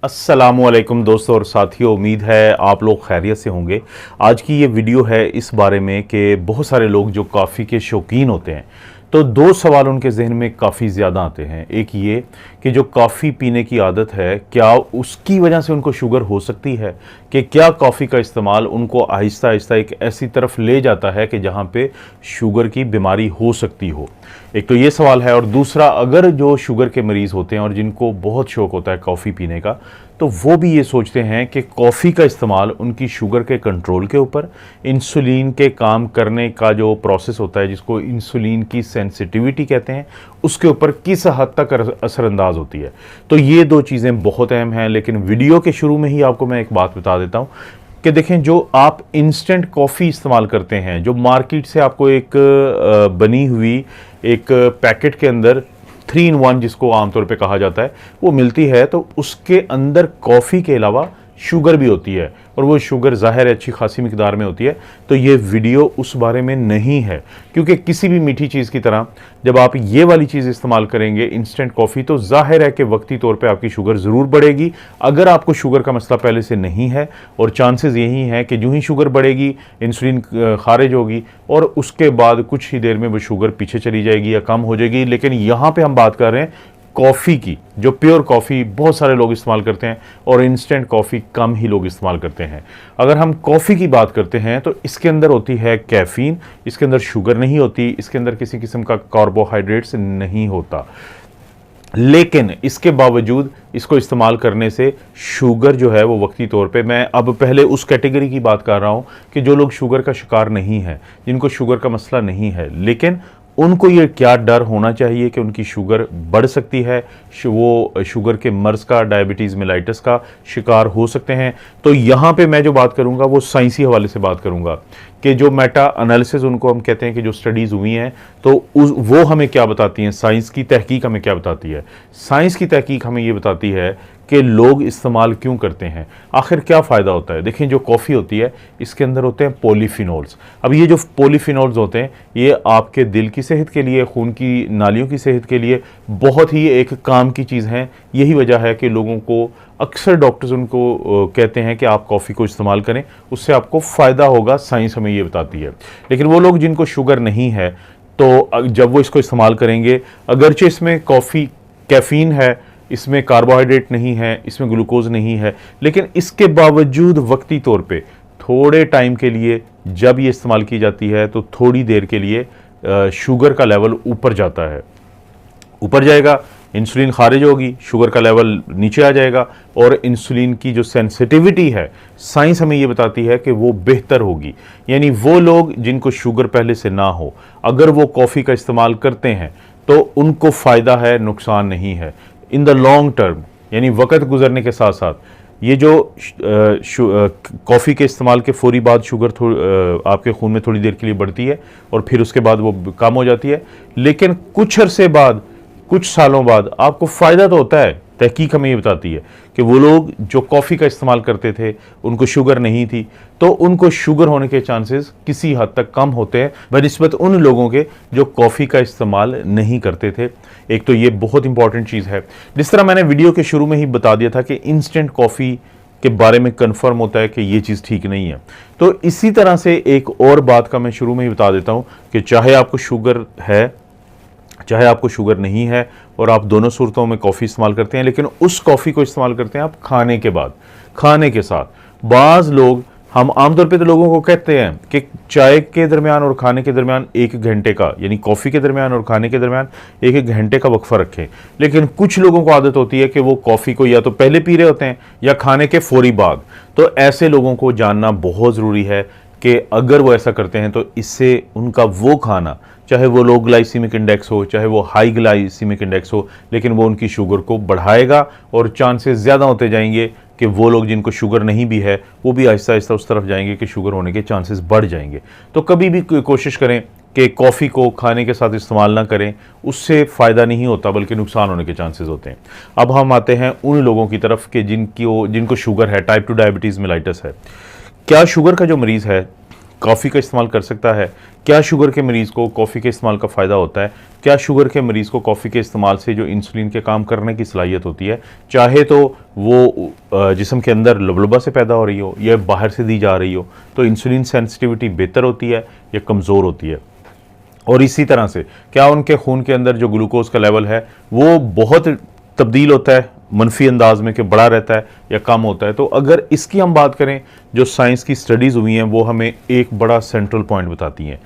अस्सलामुअलैकुम दोस्तों और साथियों, उम्मीद है आप लोग खैरियत से होंगे। आज की ये वीडियो है इस बारे में कि बहुत सारे लोग जो कॉफ़ी के शौकीन होते हैं, तो दो सवाल उनके जहन में काफ़ी ज़्यादा आते हैं। एक ये कि जो कॉफ़ी पीने की आदत है, क्या उसकी वजह से उनको शुगर हो सकती है, कि क्या कॉफ़ी का इस्तेमाल उनको आहिस्ता आहिस्ता एक ऐसी तरफ ले जाता है कि जहाँ पे शुगर की बीमारी हो सकती हो। एक तो ये सवाल है, और दूसरा, अगर जो शुगर के मरीज़ होते हैं और जिनको बहुत शौक़ होता है कॉफ़ी पीने का, तो वो भी ये सोचते हैं कि कॉफ़ी का इस्तेमाल उनकी शुगर के कंट्रोल के ऊपर, इंसुलिन के काम करने का जो प्रोसेस होता है जिसको इंसुलिन की सेंसिटिविटी कहते हैं, उसके ऊपर किस हद तक असरअंदाज होती है। तो ये दो चीज़ें बहुत अहम हैं। लेकिन वीडियो के शुरू में ही आपको मैं एक बात बता देता हूँ कि देखें, जो आप इंस्टेंट कॉफ़ी इस्तेमाल करते हैं, जो मार्केट से आपको एक बनी हुई एक पैकेट के अंदर 3 in 1 जिसको आमतौर पे कहा जाता है, वो मिलती है, तो उसके अंदर कॉफ़ी के अलावा शुगर भी होती है, और वो शुगर ज़ाहिर है अच्छी खासी मिकदार में होती है। तो ये वीडियो उस बारे में नहीं है, क्योंकि किसी भी मीठी चीज़ की तरह जब आप ये वाली चीज़ इस्तेमाल करेंगे इंस्टेंट कॉफ़ी, तो ज़ाहिर है कि वक्ती तौर पे आपकी शुगर ज़रूर बढ़ेगी। अगर आपको शुगर का मसला पहले से नहीं है, और चांसेस यही हैं कि जो ही शुगर बढ़ेगी इंसुलिन खारिज होगी और उसके बाद कुछ ही देर में वो शुगर पीछे चली जाएगी या कम हो जाएगी। लेकिन यहाँ पर हम बात कर रहे हैं कॉफ़ी की, जो प्योर कॉफ़ी बहुत सारे लोग इस्तेमाल करते हैं और इंस्टेंट कॉफ़ी कम ही लोग इस्तेमाल करते हैं। अगर हम कॉफ़ी की बात करते हैं तो इसके अंदर होती है कैफ़ीन, इसके अंदर शुगर नहीं होती, इसके अंदर किसी किस्म का कार्बोहाइड्रेट्स नहीं होता। लेकिन इसके बावजूद इसको इस्तेमाल करने से शुगर जो है वो वक्ती तौर पे, मैं अब पहले उस कैटेगरी की बात कर रहा हूँ कि जो लोग शुगर का शिकार नहीं है, जिनको शुगर का मसला नहीं है, लेकिन उनको ये क्या डर होना चाहिए कि उनकी शुगर बढ़ सकती है, वो शुगर के मर्ज़ का, डायबिटीज़ मेलाइटिस का शिकार हो सकते हैं। तो यहाँ पे मैं जो बात करूँगा वो साइंसी हवाले से बात करूँगा कि जो मेटा एनालिसिस उनको हम कहते हैं, कि जो स्टडीज़ हुई हैं, तो वो हमें क्या बताती हैं, साइंस की तहकीक हमें क्या बताती है। साइंस की तहकीक हमें ये बताती है कि लोग इस्तेमाल क्यों करते हैं, आखिर क्या फ़ायदा होता है। देखें, जो कॉफ़ी होती है इसके अंदर होते हैं पॉलीफिनोल्स। अब ये जो पॉलीफिनोल्स होते हैं, ये आपके दिल की सेहत के लिए, खून की नालियों की सेहत के लिए बहुत ही एक काम की चीज़ है। यही वजह है कि लोगों को अक्सर डॉक्टर्स उनको कहते हैं कि आप कॉफ़ी को इस्तेमाल करें, उससे आपको फ़ायदा होगा, साइंस हमें ये बताती है। लेकिन वो लोग जिनको शुगर नहीं है, तो जब वो इसको इस्तेमाल करेंगे, अगरचे इसमें कॉफ़ी कैफ़ीन है, इसमें कार्बोहाइड्रेट नहीं है, इसमें ग्लूकोज नहीं है, लेकिन इसके बावजूद वक्ती तौर पे थोड़े टाइम के लिए जब ये इस्तेमाल की जाती है, तो थोड़ी देर के लिए शुगर का लेवल ऊपर जाता है, ऊपर जाएगा, इंसुलिन खारिज होगी, शुगर का लेवल नीचे आ जाएगा, और इंसुलिन की जो सेंसिटिविटी है, साइंस हमें ये बताती है कि वो बेहतर होगी। यानी वो लोग जिनको शुगर पहले से ना हो, अगर वो कॉफ़ी का इस्तेमाल करते हैं तो उनको फ़ायदा है, नुकसान नहीं है। इन द लॉन्ग टर्म, यानी वक़्त गुजरने के साथ साथ, ये जो कॉफ़ी के इस्तेमाल के फौरी बाद शुगर आपके खून में थोड़ी देर के लिए बढ़ती है और फिर उसके बाद वो कम हो जाती है, लेकिन कुछ अरसे बाद, कुछ सालों बाद आपको फ़ायदा तो होता है। तहकीक हमें ये बताती है कि वो लोग जो कॉफ़ी का इस्तेमाल करते थे, उनको शुगर नहीं थी, तो उनको शुगर होने के चांसेस किसी हद तक कम होते हैं बनिस्बत उन लोगों के जो कॉफ़ी का इस्तेमाल नहीं करते थे। एक तो ये बहुत इंपॉर्टेंट चीज़ है। जिस तरह मैंने वीडियो के शुरू में ही बता दिया था कि इंस्टेंट कॉफ़ी के बारे में कन्फर्म होता है कि ये चीज़ ठीक नहीं है, तो इसी तरह से एक और बात का मैं शुरू में ही बता देता हूँ कि चाहे आपको शुगर है, चाहे आपको शुगर नहीं है, और आप दोनों सूरतों में कॉफ़ी इस्तेमाल करते हैं, लेकिन उस कॉफ़ी को इस्तेमाल करते हैं आप खाने के बाद, खाने के साथ। बाज़ लोग, हम आमतौर पे तो लोगों को कहते हैं कि चाय के दरमियान और खाने के दरमियान 1 घंटे का, यानी कॉफ़ी के दरमियान और खाने के दरमियान 1 घंटे का वक्फा रखें। लेकिन कुछ लोगों को आदत होती है कि वो कॉफ़ी को या तो पहले पी रहे होते हैं या खाने के फौरी बाद। तो ऐसे लोगों को जानना बहुत ज़रूरी है कि अगर वो ऐसा करते हैं तो इससे उनका वो खाना, चाहे वो लो ग्लाइसीमिक इंडेक्स हो, चाहे वो हाई ग्लाइसीमिक इंडेक्स हो, लेकिन वो उनकी शुगर को बढ़ाएगा, और चांसेस ज़्यादा होते जाएंगे कि वो लोग जिनको शुगर नहीं भी है, वो भी आहिस्ता आहिस्ता उस तरफ जाएंगे कि शुगर होने के चांसेस बढ़ जाएंगे। तो कभी भी कोशिश करें कि कॉफ़ी को खाने के साथ इस्तेमाल ना करें, उससे फ़ायदा नहीं होता बल्कि नुकसान होने के चांसेस होते हैं। अब हम आते हैं उन लोगों की तरफ कि जिनको शुगर है, टाइप 2 डायबिटीज़ मेलाइटिस है। क्या शुगर का जो मरीज़ है कॉफ़ी का इस्तेमाल कर सकता है? क्या शुगर के मरीज़ को कॉफ़ी के इस्तेमाल का फ़ायदा होता है, क्या शुगर के मरीज़ को कॉफ़ी के इस्तेमाल से जो इंसुलिन के काम करने की सलाहियत होती है, चाहे तो वो जिस्म के अंदर लबलबा से पैदा हो रही हो या बाहर से दी जा रही हो, तो इंसुलिन सेंसिटिविटी बेहतर होती है या कमज़ोर होती है। और इसी तरह से क्या उनके खून के अंदर जो ग्लूकोज का लेवल है वो बहुत तब्दील होता है मनफी अंदाज में कि बड़ा रहता है या कम होता है। तो अगर इसकी हम बात करें, जो साइंस की स्टडीज़ हुई हैं वो हमें एक बड़ा सेंट्रल पॉइंट बताती हैं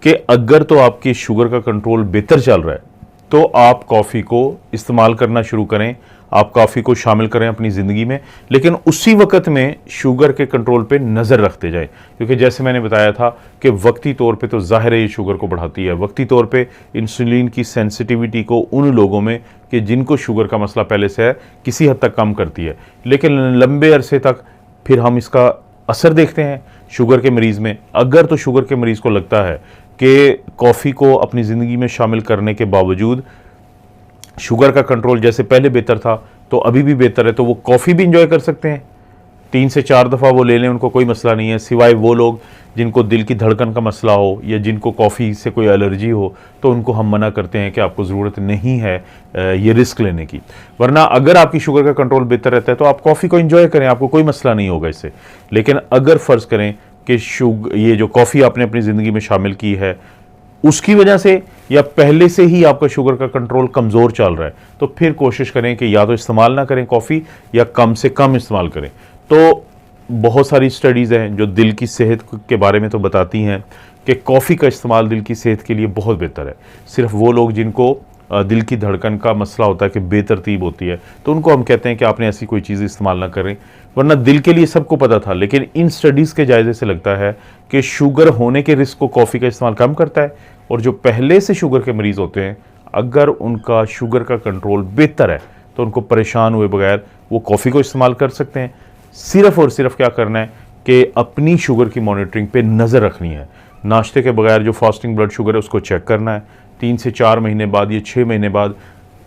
कि अगर तो आपकी शुगर का कंट्रोल बेहतर चल रहा है तो आप कॉफ़ी को इस्तेमाल करना शुरू करें, आप कॉफ़ी को शामिल करें अपनी ज़िंदगी में, लेकिन उसी वक्त में शुगर के कंट्रोल पे नज़र रखते जाएं, क्योंकि जैसे मैंने बताया था कि वक्ती तौर पे तो ज़ाहिर है ये शुगर को बढ़ाती है, वक्ती तौर पे इंसुलिन की सेंसिटिविटी को उन लोगों में कि जिनको शुगर का मसला पहले से है किसी हद तक कम करती है, लेकिन लंबे अरसे तक फिर हम इसका असर देखते हैं शुगर के मरीज़ में। अगर तो शुगर के मरीज़ को लगता है कि कॉफ़ी को अपनी ज़िंदगी में शामिल करने के बावजूद शुगर का कंट्रोल जैसे पहले बेहतर था तो अभी भी बेहतर है, तो वो कॉफ़ी भी इंजॉय कर सकते हैं, 3 से 4 दफ़ा वो ले लें, उनको कोई मसला नहीं है। सिवाय वो लोग जिनको दिल की धड़कन का मसला हो या जिनको कॉफ़ी से कोई एलर्जी हो, तो उनको हम मना करते हैं कि आपको ज़रूरत नहीं है ये रिस्क लेने की। वरना अगर आपकी शुगर का कंट्रोल बेहतर रहता है तो आप कॉफ़ी को इंजॉय करें, आपको कोई मसला नहीं होगा इससे। लेकिन अगर फ़र्ज़ करें कि ये जो कॉफ़ी आपने अपनी ज़िंदगी में शामिल की है उसकी वजह से या पहले से ही आपका शुगर का कंट्रोल कमज़ोर चल रहा है, तो फिर कोशिश करें कि या तो इस्तेमाल ना करें कॉफ़ी या कम से कम इस्तेमाल करें। तो बहुत सारी स्टडीज़ हैं जो दिल की सेहत के बारे में तो बताती हैं कि कॉफ़ी का इस्तेमाल दिल की सेहत के लिए बहुत बेहतर है। सिर्फ वो लोग जिनको दिल की धड़कन का मसला होता है कि बेतरतीब होती है, तो उनको हम कहते हैं कि आपने ऐसी कोई चीज़ इस्तेमाल ना करें, वरना दिल के लिए सबको पता था। लेकिन इन स्टडीज़ के जायजे से लगता है कि शुगर होने के रिस्क को कॉफ़ी का इस्तेमाल कम करता है, और जो पहले से शुगर के मरीज़ होते हैं अगर उनका शुगर का कंट्रोल बेहतर है तो उनको परेशान हुए बगैर वो कॉफ़ी को इस्तेमाल कर सकते हैं। सिर्फ़ और सिर्फ क्या करना है कि अपनी शुगर की मॉनिटरिंग पे नज़र रखनी है। नाश्ते के बगैर जो फास्टिंग ब्लड शुगर है उसको चेक करना है, 3 से 4 महीने बाद या 6 महीने बाद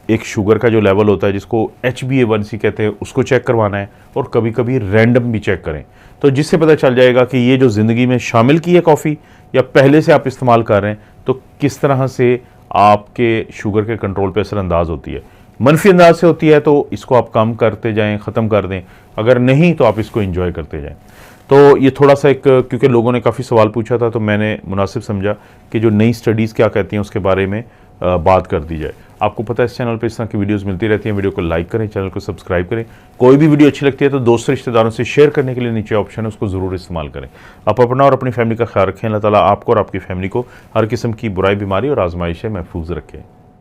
एक शुगर का जो लेवल होता है जिसको HbA1c कहते हैं उसको चेक करवाना है, और कभी कभी रैंडम भी चेक करें, तो जिससे पता चल जाएगा कि ये जो ज़िंदगी में शामिल की है कॉफ़ी या पहले से आप इस्तेमाल कर रहे हैं तो किस तरह से आपके शुगर के कंट्रोल पे असरअंदाज होती है। मनफी अंदाज से होती है तो इसको आप कम करते जाएं, ख़त्म कर दें, अगर नहीं तो आप इसको एंजॉय करते जाएं। तो ये थोड़ा सा एक, क्योंकि लोगों ने काफ़ी सवाल पूछा था तो मैंने मुनासिब समझा कि जो नई स्टडीज़ क्या कहती हैं उसके बारे में बात कर दी जाए। आपको पता है इस चैनल पर इस तरह की वीडियोस मिलती रहती हैं, वीडियो को लाइक करें, चैनल को सब्सक्राइब करें। कोई भी वीडियो अच्छी लगती है तो दोस्तों रिश्तेदारों से शेयर करने के लिए नीचे ऑप्शन है, उसको ज़रूर इस्तेमाल करें। आप अपना और अपनी फैमिली का ख्याल रखें। अल्लाह ताला आपको और आपकी फैमिली को हर किस्म की बुराई, बीमारी और आजमाइश से महफूज रखें।